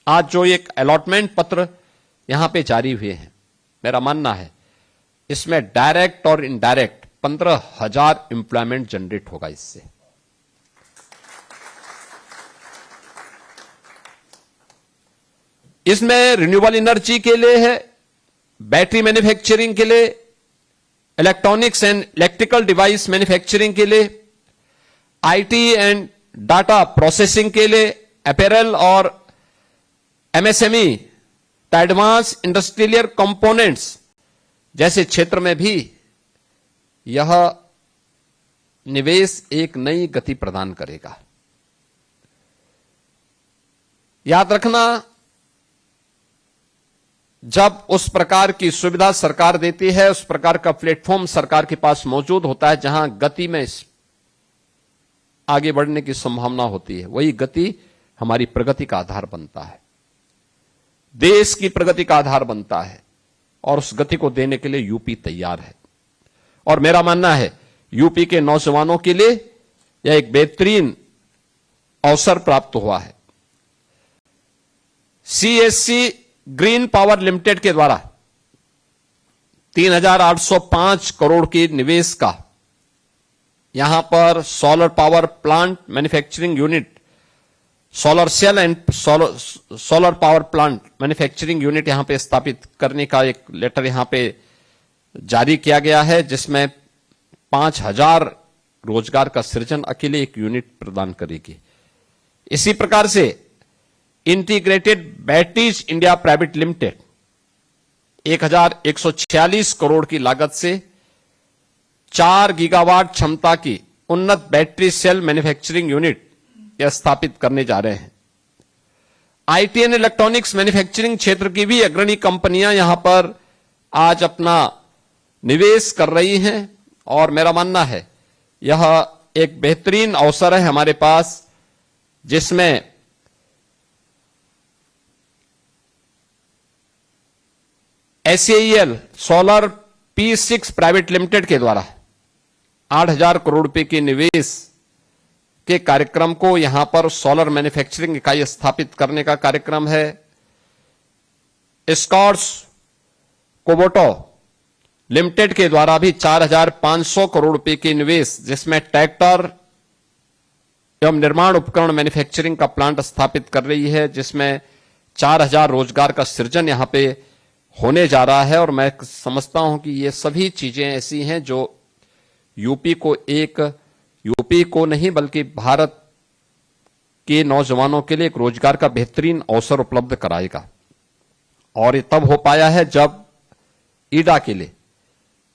आज जो एक अलॉटमेंट पत्र यहां पे जारी हुए हैं, मेरा मानना है इसमें डायरेक्ट और इनडायरेक्ट 15,000 एम्प्लॉयमेंट जनरेट होगा इससे। इसमें रिन्यूएबल एनर्जी के लिए है, बैटरी मैन्युफैक्चरिंग के लिए, electronics and electrical device manufacturing के लिए, आईटी एंड डाटा प्रोसेसिंग के लिए, अपैरल और एमएसएमई, एडवांस इंडस्ट्रियल कंपोनेंट्स जैसे क्षेत्र में भी यह निवेश एक नई गति प्रदान करेगा। याद रखना, जब उस प्रकार की सुविधा सरकार देती है, उस प्रकार का प्लेटफॉर्म सरकार के पास मौजूद होता है जहां गति में आगे बढ़ने की संभावना होती है, वही गति हमारी प्रगति का आधार बनता है, देश की प्रगति का आधार बनता है, और उस गति को देने के लिए यूपी तैयार है। और मेरा मानना है यूपी के नौजवानों के लिए यह एक बेहतरीन अवसर प्राप्त हुआ है। सीएससी ग्रीन पावर लिमिटेड के द्वारा 3,805 करोड़ के निवेश का यहां पर solar power plant manufacturing unit, solar cell and solar power plant manufacturing unit यहां पे स्थापित करने का एक लेटर यहां पे जारी किया गया है, जिसमें 5,000 रोजगार का सृजन अकेले एक यूनिट प्रदान करेगी। इसी प्रकार से integrated batteries India private limited 1,146 crore की लागत से 4 गीगावाट क्षमता की उन्नत बैटरी सेल मैन्युफैक्चरिंग यूनिट यह स्थापित करने जा रहे हैं। आईटी एंड इलेक्ट्रॉनिक्स मैन्युफैक्चरिंग क्षेत्र की भी अग्रणी कंपनियां यहां पर आज अपना निवेश कर रही हैं, और मेरा मानना है यह एक बेहतरीन अवसर है हमारे पास, जिसमें SEL solar P6 private limited के द्वारा 8,000 करोड़ रुपए के निवेश के कार्यक्रम को यहां पर सोलर मैन्युफैक्चरिंग इकाई स्थापित करने का कार्यक्रम है। स्कॉट्स कोबोटो लिमिटेड के द्वारा भी 4,500 करोड़ रुपए के निवेश, जिसमें ट्रैक्टर एवं निर्माण उपकरण मैन्युफैक्चरिंग का प्लांट स्थापित कर रही है, जिसमें 4,000 रोजगार का सृजन यहां पे होने जा रहा है। और मैं समझता हूं कि ये सभी चीजें ऐसी हैं जो यूपी को नहीं बल्कि भारत के नौजवानों के लिए एक रोजगार का बेहतरीन अवसर उपलब्ध कराएगा। और ये तब हो पाया है जब ईडा के लिए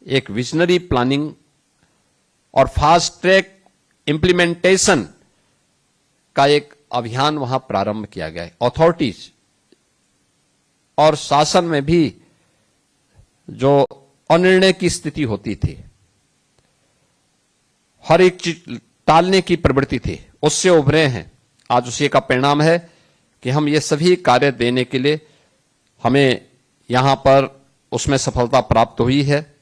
एक विजनरी प्लानिंग और फास्ट ट्रैक इंप्लीमेंटेशन का एक अभियान वहां प्रारंभ किया गया है। अथॉरिटीज और शासन में भी जो अनिर्णय की स्थिति होती थी, हर एक चीज टालने की प्रवृत्ति थी, उससे उभरे हैं। आज उसी का परिणाम है कि हम ये सभी कार्य देने के लिए हमें यहां पर उसमें सफलता प्राप्त हुई है।